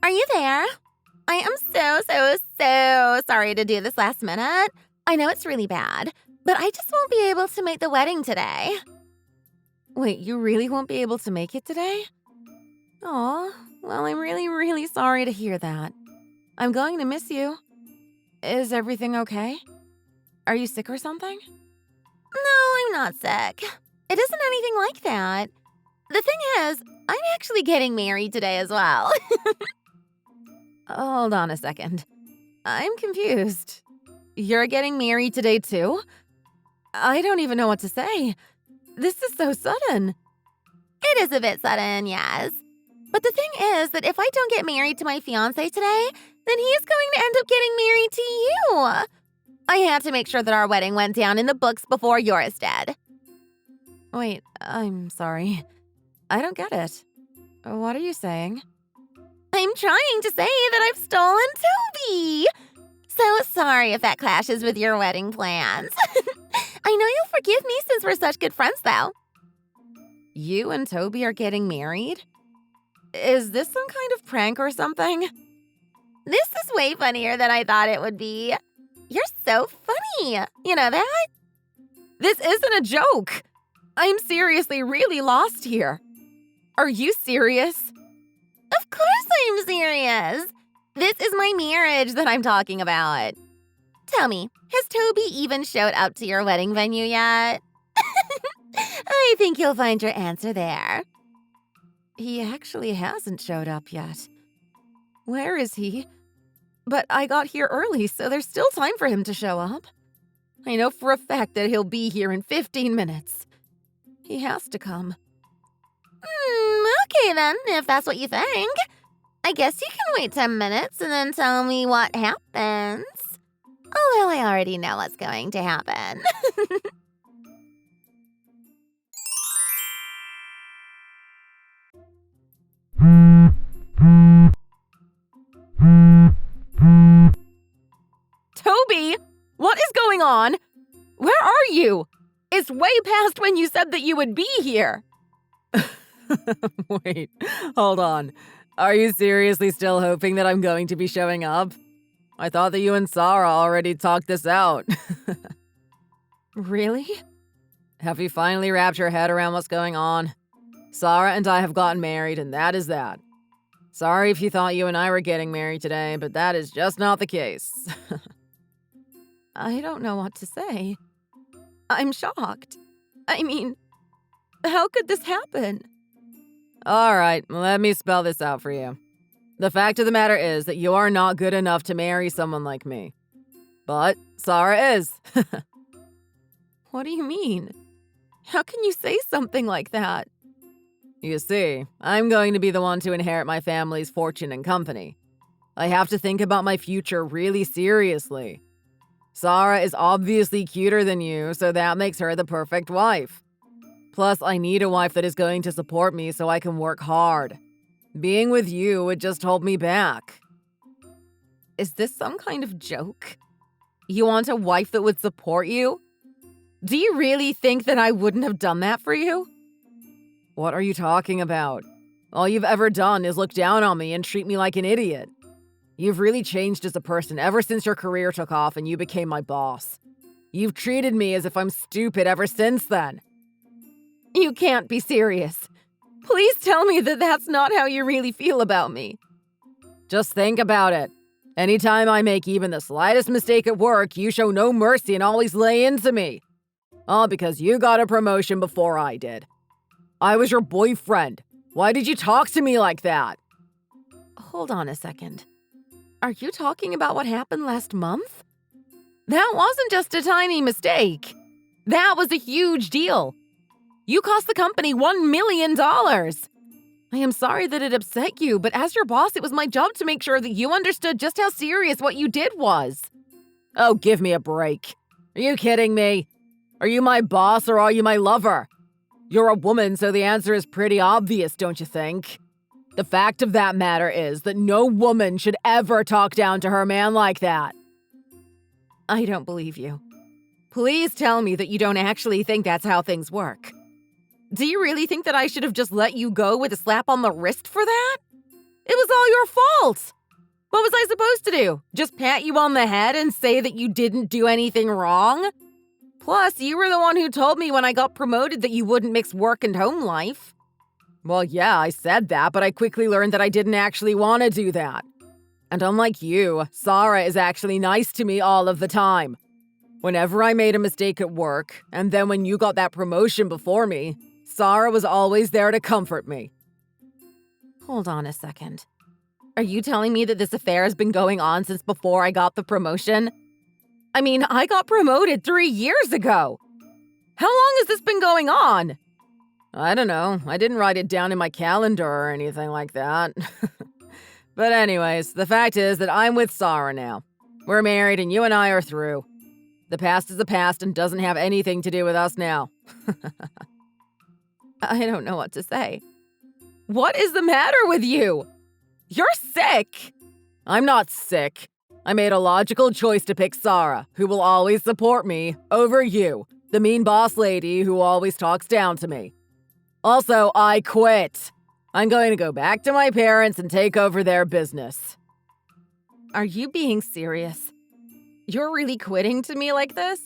Are you there? I am so sorry to do this last minute. I know it's really bad, but I just won't be able to make the wedding today. Wait, you really won't be able to make it today? Aw, well, I'm really sorry to hear that. I'm going to miss you. Is everything okay? Are you sick or something? No, I'm not sick. It isn't anything like that. The thing is, I'm actually getting married today as well. Hold on a second. I'm confused. You're getting married today too? I don't even know what to say. This is so sudden. It is a bit sudden, yes. But the thing is that if I don't get married to my fiancé today, then he is going to end up getting married to you. I had to make sure that our wedding went down in the books before yours did. Wait, I'm sorry. I don't get it. What are you saying? I'm trying to say that I've stolen Toby. So sorry if that clashes with your wedding plans. I know you'll forgive me since we're such good friends, though. You and Toby are getting married? Is this some kind of prank or something? This is way funnier than I thought it would be. You're so funny. You know that? This isn't a joke. I'm seriously really lost here. Are you serious? Of course I'm serious. This is my marriage that I'm talking about. Tell me, has Toby even showed up to your wedding venue yet? I think you'll find your answer there. He actually hasn't showed up yet. Where is he? But I got here early, so there's still time for him to show up. I know for a fact that he'll be here in 15 minutes. He has to come. Okay then, if that's what you think. I guess you can wait 10 minutes and then tell me what happens. Although I already know what's going to happen. Toby, what is going on? Where are you? It's way past when you said that you would be here. Wait, hold on. Are you seriously still hoping that I'm going to be showing up? I thought that you and Sara already talked this out. Really? Have you finally wrapped your head around what's going on? Sara and I have gotten married, and that is that. Sorry if you thought you and I were getting married today, but that is just not the case. I don't know what to say. I'm shocked. I mean, how could this happen? All right, let me spell this out for you. The fact of the matter is that you are not good enough to marry someone like me. But Sara is. What do you mean? How can you say something like that? You see, I'm going to be the one to inherit my family's fortune and company. I have to think about my future really seriously. Sara is obviously cuter than you, so that makes her the perfect wife. Plus, I need a wife that is going to support me so I can work hard. Being with you would just hold me back. Is this some kind of joke? You want a wife that would support you? Do you really think that I wouldn't have done that for you? What are you talking about? All you've ever done is look down on me and treat me like an idiot. You've really changed as a person ever since your career took off and you became my boss. You've treated me as if I'm stupid ever since then. You can't be serious. Please tell me that that's not how you really feel about me. Just think about it. Anytime I make even the slightest mistake at work, you show no mercy and always lay into me. All because you got a promotion before I did. I was your boyfriend. Why did you talk to me like that? Hold on a second. Are you talking about what happened last month? That wasn't just a tiny mistake. That was a huge deal. You cost the company $1 million. I am sorry that it upset you, but as your boss, it was my job to make sure that you understood just how serious what you did was. Oh, give me a break. Are you kidding me? Are you my boss or are you my lover? You're a woman, so the answer is pretty obvious, don't you think? The fact of that matter is that no woman should ever talk down to her man like that. I don't believe you. Please tell me that you don't actually think that's how things work. Do you really think that I should have just let you go with a slap on the wrist for that? It was all your fault! What was I supposed to do? Just pat you on the head and say that you didn't do anything wrong? Plus, you were the one who told me when I got promoted that you wouldn't mix work and home life. Well, yeah, I said that, but I quickly learned that I didn't actually want to do that. And unlike you, Sara is actually nice to me all of the time. Whenever I made a mistake at work, and then when you got that promotion before me, Sara was always there to comfort me. Hold on a second. Are you telling me that this affair has been going on since before I got the promotion? I mean, I got promoted 3 years ago. How long has this been going on? I don't know. I didn't write it down in my calendar or anything like that. But anyways, the fact is that I'm with Sara now. We're married and you and I are through. The past is the past and doesn't have anything to do with us now. I don't know what to say. What is the matter with you? You're sick! I'm not sick. I made a logical choice to pick Sara, who will always support me, over you, the mean boss lady who always talks down to me. Also, I quit. I'm going to go back to my parents and take over their business. Are you being serious? You're really quitting to me like this?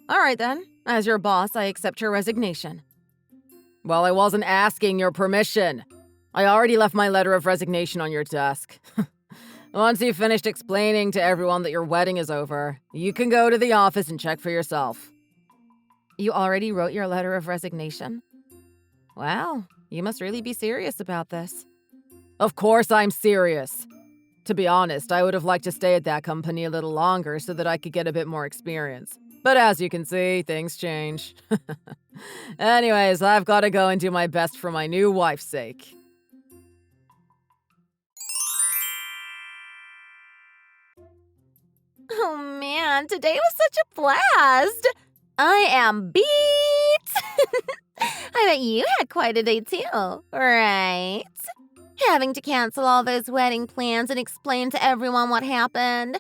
All right then. As your boss, I accept your resignation. Well, I wasn't asking your permission. I already left my letter of resignation on your desk. Once you've finished explaining to everyone that your wedding is over, you can go to the office and check for yourself. You already wrote your letter of resignation? Wow, you must really be serious about this. Of course I'm serious. To be honest, I would have liked to stay at that company a little longer so that I could get a bit more experience. But as you can see, things change. Anyways, I've got to go and do my best for my new wife's sake. Oh man, today was such a blast! I am beat! I bet you had quite a day too, right? Having to cancel all those wedding plans and explain to everyone what happened.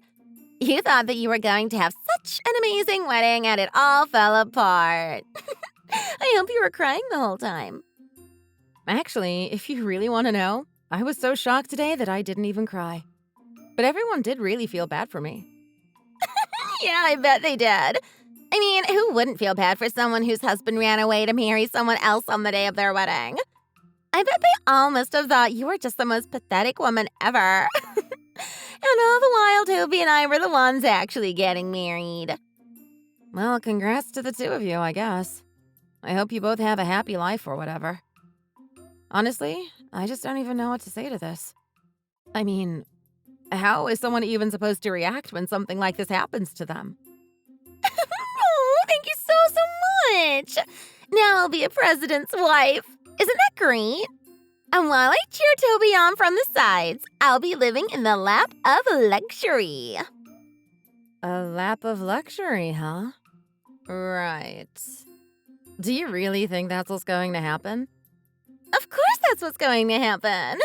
You thought that you were going to have such an amazing wedding and it all fell apart. I hope you were crying the whole time. Actually, if you really want to know, I was so shocked today that I didn't even cry. But everyone did really feel bad for me. Yeah, I bet they did. I mean, who wouldn't feel bad for someone whose husband ran away to marry someone else on the day of their wedding? I bet they all must have thought you were just the most pathetic woman ever. And all the while, Toby and I were the ones actually getting married. Well, congrats to the two of you, I guess. I hope you both have a happy life or whatever. Honestly, I just don't even know what to say to this. I mean, how is someone even supposed to react when something like this happens to them? Oh, thank you so much! Now I'll be a president's wife. Isn't that great? And while I cheer Toby on from the sides, I'll be living in the lap of luxury. A lap of luxury, huh? Right. Do you really think that's what's going to happen? Of course that's what's going to happen.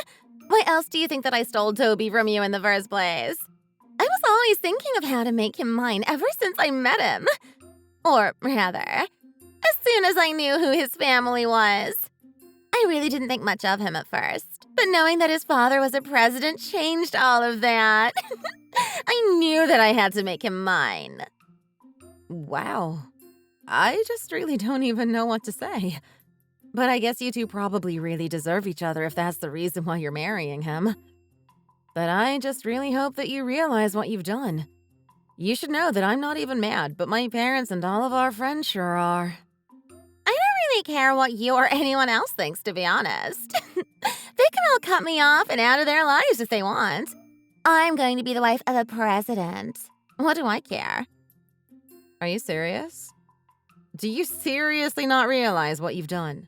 Why else do you think that I stole Toby from you in the first place? I was always thinking of how to make him mine ever since I met him. Or rather, as soon as I knew who his family was. I really didn't think much of him at first, but knowing that his father was a president changed all of that. I knew that I had to make him mine. Wow. I just really don't even know what to say. But I guess you two probably really deserve each other if that's the reason why you're marrying him. But I just really hope that you realize what you've done. You should know that I'm not even mad, but my parents and all of our friends sure are. I don't really care what you or anyone else thinks, to be honest. They can all cut me off and out of their lives if they want. I'm going to be the wife of a president. What do I care? Are you serious? Do you seriously not realize what you've done?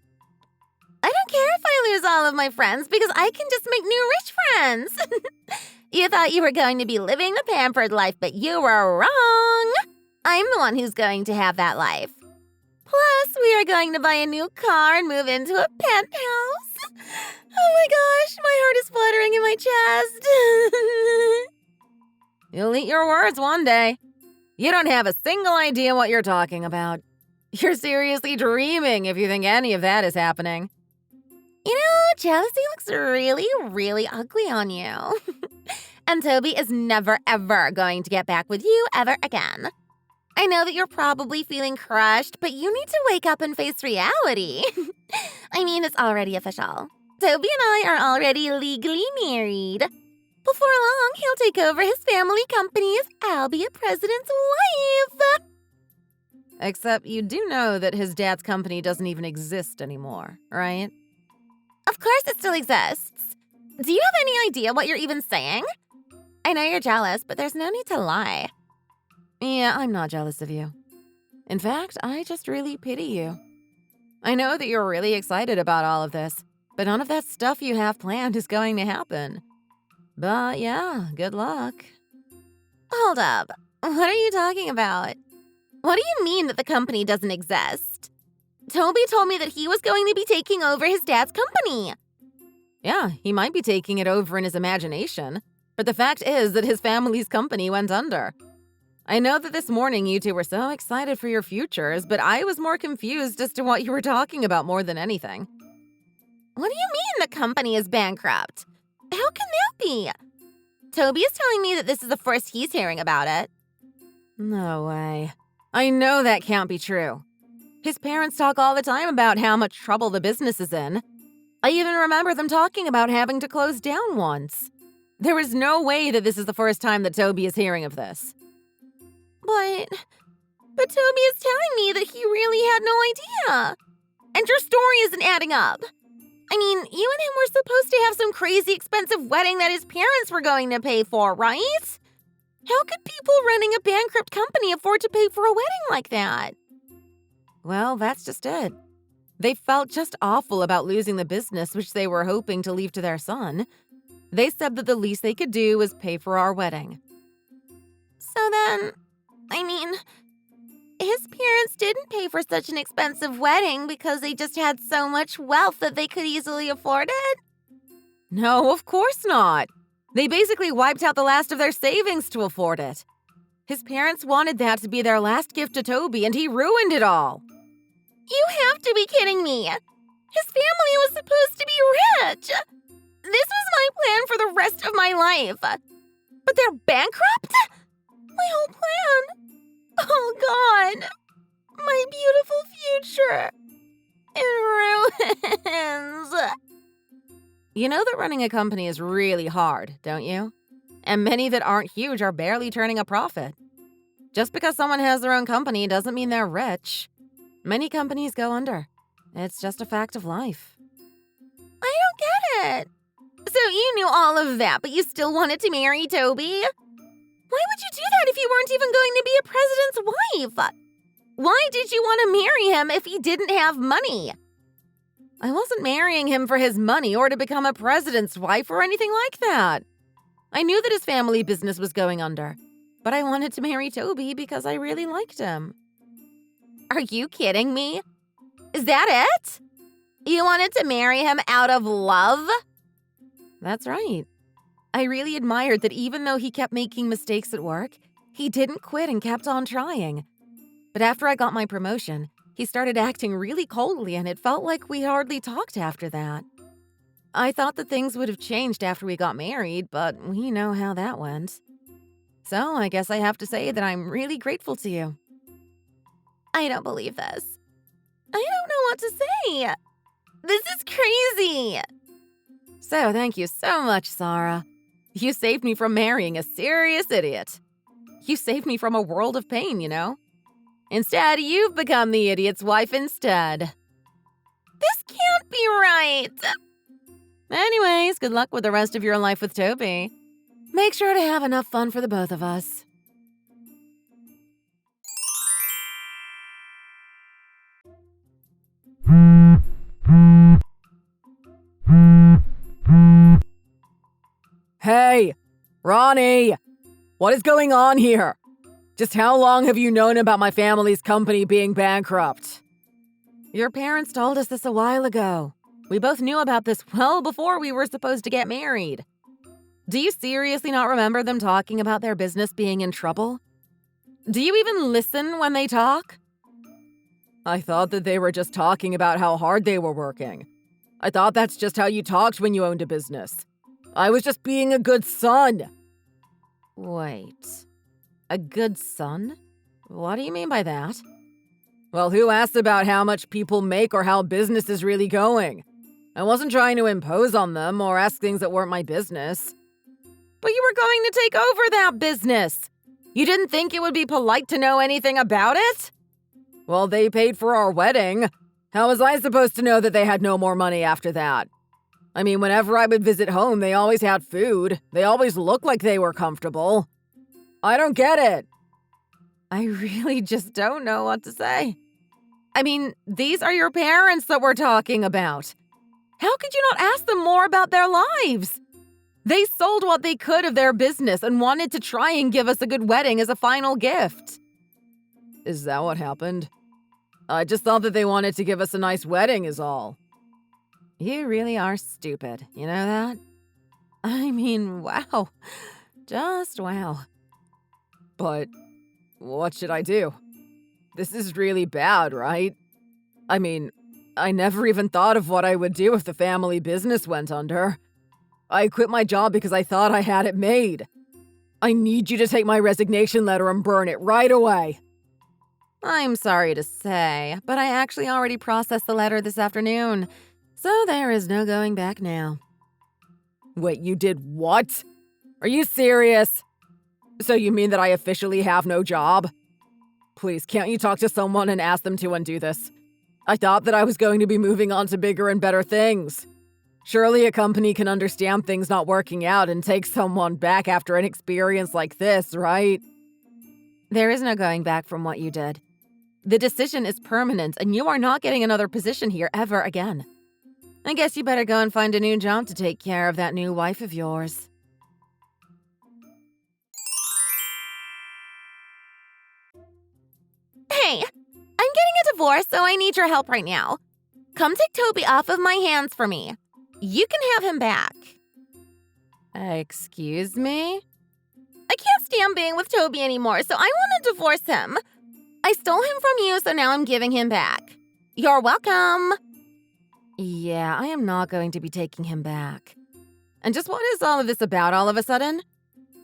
I don't care if I lose all of my friends because I can just make new rich friends. You thought you were going to be living the pampered life, but you were wrong. I'm the one who's going to have that life. Plus, we are going to buy a new car and move into a penthouse. Oh my gosh, my heart is fluttering in my chest. You'll eat your words one day. You don't have a single idea what you're talking about. You're seriously dreaming if you think any of that is happening. Jealousy looks really, really ugly on you. And Toby is never, ever going to get back with you ever again. I know that you're probably feeling crushed, but you need to wake up and face reality. I mean, it's already official. Toby and I are already legally married. Before long, he'll take over his family company as I'll be a president's wife. Except you do know that his dad's company doesn't even exist anymore, right? Of course it still exists. Do you have any idea what you're even saying? I know you're jealous, but there's no need to lie. Yeah, I'm not jealous of you. In fact, I just really pity you. I know that you're really excited about all of this, but none of that stuff you have planned is going to happen. But yeah, good luck. Hold up. What are you talking about? What do you mean that the company doesn't exist? Toby told me that he was going to be taking over his dad's company. Yeah, he might be taking it over in his imagination, but the fact is that his family's company went under. I know that this morning you two were so excited for your futures, but I was more confused as to what you were talking about more than anything. What do you mean the company is bankrupt? How can that be? Toby is telling me that this is the first he's hearing about it. No way. I know that can't be true. His parents talk all the time about how much trouble the business is in. I even remember them talking about having to close down once. There is no way that this is the first time that Toby is hearing of this. But Toby is telling me that he really had no idea. And your story isn't adding up. I mean, you and him were supposed to have some crazy expensive wedding that his parents were going to pay for, right? How could people running a bankrupt company afford to pay for a wedding like that? Well, that's just it. They felt just awful about losing the business which they were hoping to leave to their son. They said that the least they could do was pay for our wedding. So then, his parents didn't pay for such an expensive wedding because they just had so much wealth that they could easily afford it? No, of course not. They basically wiped out the last of their savings to afford it. His parents wanted that to be their last gift to Toby, and he ruined it all. You have to be kidding me. His family was supposed to be rich. This was my plan for the rest of my life. But they're bankrupt? My whole plan. Oh, God. My beautiful future. In ruins. You know that running a company is really hard, don't you? And many that aren't huge are barely turning a profit. Just because someone has their own company doesn't mean they're rich. Many companies go under. It's just a fact of life. I don't get it. So you knew all of that, but you still wanted to marry Toby? Why would you do that if you weren't even going to be a president's wife? Why did you want to marry him if he didn't have money? I wasn't marrying him for his money or to become a president's wife or anything like that. I knew that his family business was going under, but I wanted to marry Toby because I really liked him. Are you kidding me? Is that it? You wanted to marry him out of love? That's right. I really admired that even though he kept making mistakes at work, he didn't quit and kept on trying. But after I got my promotion, he started acting really coldly and it felt like we hardly talked after that. I thought that things would have changed after we got married, but we know how that went. So I guess I have to say that I'm really grateful to you. I don't believe this. I don't know what to say. This is crazy. So thank you so much, Sara. You saved me from marrying a serious idiot. You saved me from a world of pain, you know? Instead, you've become the idiot's wife instead. This can't be right. Anyways, good luck with the rest of your life with Toby. Make sure to have enough fun for the both of us. Hey, Ronnie! What is going on here? Just how long have you known about my family's company being bankrupt? Your parents told us this a while ago. We both knew about this well before we were supposed to get married. Do you seriously not remember them talking about their business being in trouble? Do you even listen when they talk? I thought that they were just talking about how hard they were working. I thought that's just how you talked when you owned a business. I was just being a good son. Wait. A good son? What do you mean by that? Well, who asked about how much people make or how business is really going? I wasn't trying to impose on them or ask things that weren't my business. But you were going to take over that business. You didn't think it would be polite to know anything about it? Well, they paid for our wedding. How was I supposed to know that they had no more money after that? I mean, whenever I would visit home, they always had food. They always looked like they were comfortable. I don't get it. I really just don't know what to say. I mean, these are your parents that we're talking about. How could you not ask them more about their lives? They sold what they could of their business and wanted to try and give us a good wedding as a final gift. Is that what happened? I just thought that they wanted to give us a nice wedding is all. You really are stupid, you know that? I mean, wow. Just wow. But what should I do? This is really bad, right? I mean, I never even thought of what I would do if the family business went under. I quit my job because I thought I had it made. I need you to take my resignation letter and burn it right away. I'm sorry to say, but I actually already processed the letter this afternoon, so there is no going back now. Wait, you did what? Are you serious? So you mean that I officially have no job? Please, can't you talk to someone and ask them to undo this? I thought that I was going to be moving on to bigger and better things. Surely a company can understand things not working out and take someone back after an experience like this, right? There is no going back from what you did. The decision is permanent, and you are not getting another position here ever again. I guess you better go and find a new job to take care of that new wife of yours. Hey, I'm getting a divorce, so I need your help right now. Come take Toby off of my hands for me. You can have him back. Excuse me? I can't stand being with Toby anymore, so I want to divorce him. I stole him from you, so now I'm giving him back. You're welcome. Yeah, I am not going to be taking him back. And just what is all of this about all of a sudden?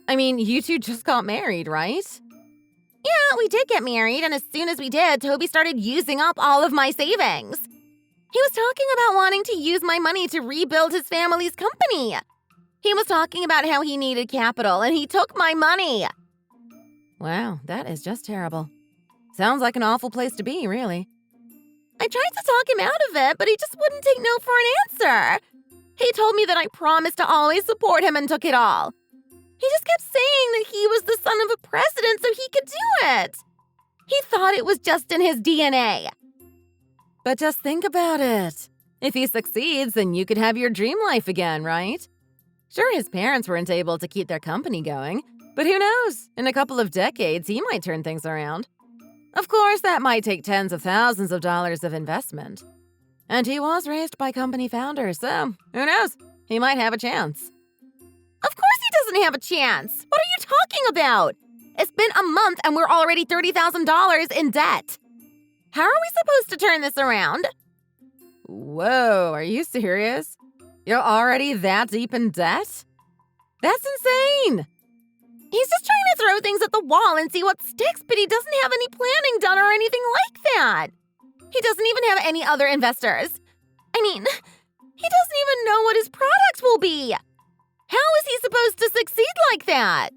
I mean, you two just got married, right? Yeah, we did get married, and as soon as we did, Toby started using up all of my savings. He was talking about wanting to use my money to rebuild his family's company. He was talking about how he needed capital, and he took my money. Wow, that is just terrible. Sounds like an awful place to be, really. I tried to talk him out of it, but he just wouldn't take no for an answer. He told me that I promised to always support him and took it all. He just kept saying that he was the son of a president so he could do it. He thought it was just in his DNA. But just think about it. If he succeeds, then you could have your dream life again, right? Sure, his parents weren't able to keep their company going, but who knows? In a couple of decades, he might turn things around. Of course, that might take tens of thousands of dollars of investment. And he was raised by company founders, so who knows? He might have a chance. Of course he doesn't have a chance! What are you talking about? It's been a month and we're already $30,000 in debt. How are we supposed to turn this around? Whoa, are you serious? You're already that deep in debt? That's insane! He's just trying to throw things at the wall and see what sticks, but he doesn't have any planning done or anything like that. He doesn't even have any other investors. I mean, he doesn't even know what his product will be. How is he supposed to succeed like that?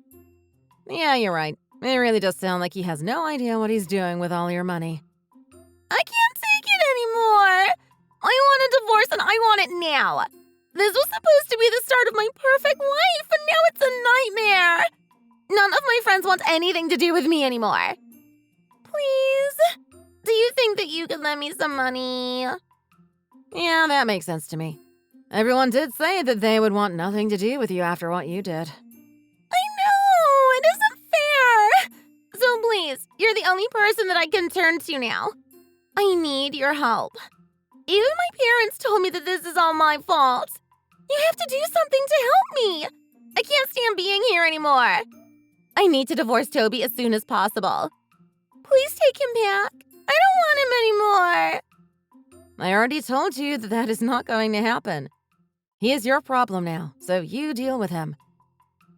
Yeah, you're right. It really does sound like he has no idea what he's doing with all your money. I can't take it anymore. I want a divorce and I want it now. This was supposed to be the start of my perfect life, and now it's a nightmare. None of my friends want anything to do with me anymore. Please? Do you think that you could lend me some money? Yeah, that makes sense to me. Everyone did say that they would want nothing to do with you after what you did. I know! It isn't fair! So please, you're the only person that I can turn to now. I need your help. Even my parents told me that this is all my fault. You have to do something to help me. I can't stand being here anymore. I need to divorce Toby as soon as possible. Please take him back. I don't want him anymore. I already told you that that is not going to happen. He is your problem now, so you deal with him.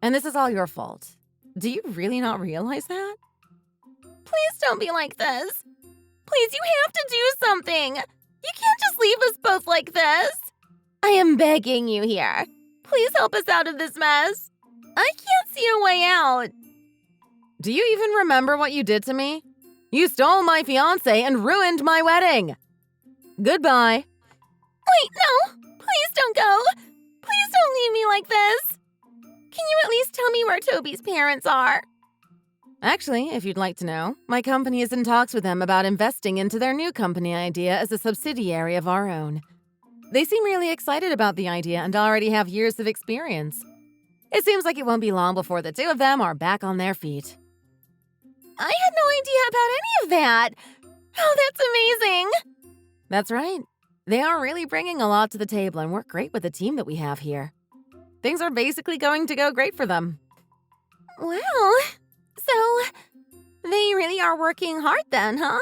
And this is all your fault. Do you really not realize that? Please don't be like this. Please, you have to do something. You can't just leave us both like this. I am begging you here. Please help us out of this mess. I can't see a way out. Do you even remember what you did to me? You stole my fiancé and ruined my wedding. Goodbye. Wait, no. Please don't go. Please don't leave me like this. Can you at least tell me where Toby's parents are? Actually, if you'd like to know, my company is in talks with them about investing into their new company idea as a subsidiary of our own. They seem really excited about the idea and already have years of experience. It seems like it won't be long before the two of them are back on their feet. I had no idea about any of that. Oh, that's amazing. That's right. They are really bringing a lot to the table and work great with the team that we have here. Things are basically going to go great for them. Well, so they really are working hard then, huh?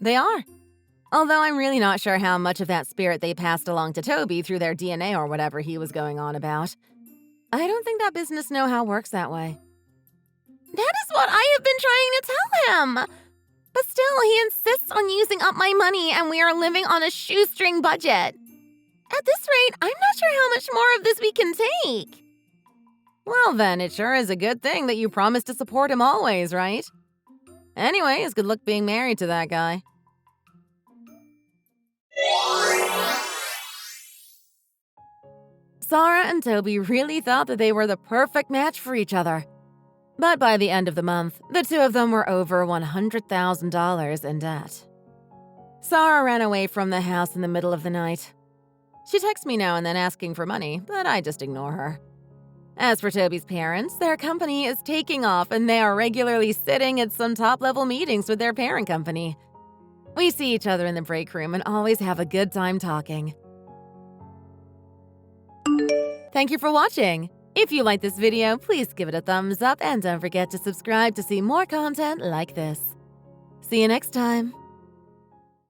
They are. Although I'm really not sure how much of that spirit they passed along to Toby through their DNA or whatever he was going on about. I don't think that business know-how works that way. That is what I have been trying to tell him. But still, he insists on using up my money and we are living on a shoestring budget. At this rate, I'm not sure how much more of this we can take. Well then, it sure is a good thing that you promised to support him always, right? Anyways, good luck being married to that guy. Sara and Toby really thought that they were the perfect match for each other. But by the end of the month, the two of them were over $100,000 in debt. Sara ran away from the house in the middle of the night. She texts me now and then asking for money, but I just ignore her. As for Toby's parents, their company is taking off and they are regularly sitting at some top-level meetings with their parent company. We see each other in the break room and always have a good time talking. Thank you for watching! If you like this video, please give it a thumbs up and don't forget to subscribe to see more content like this. See you next time!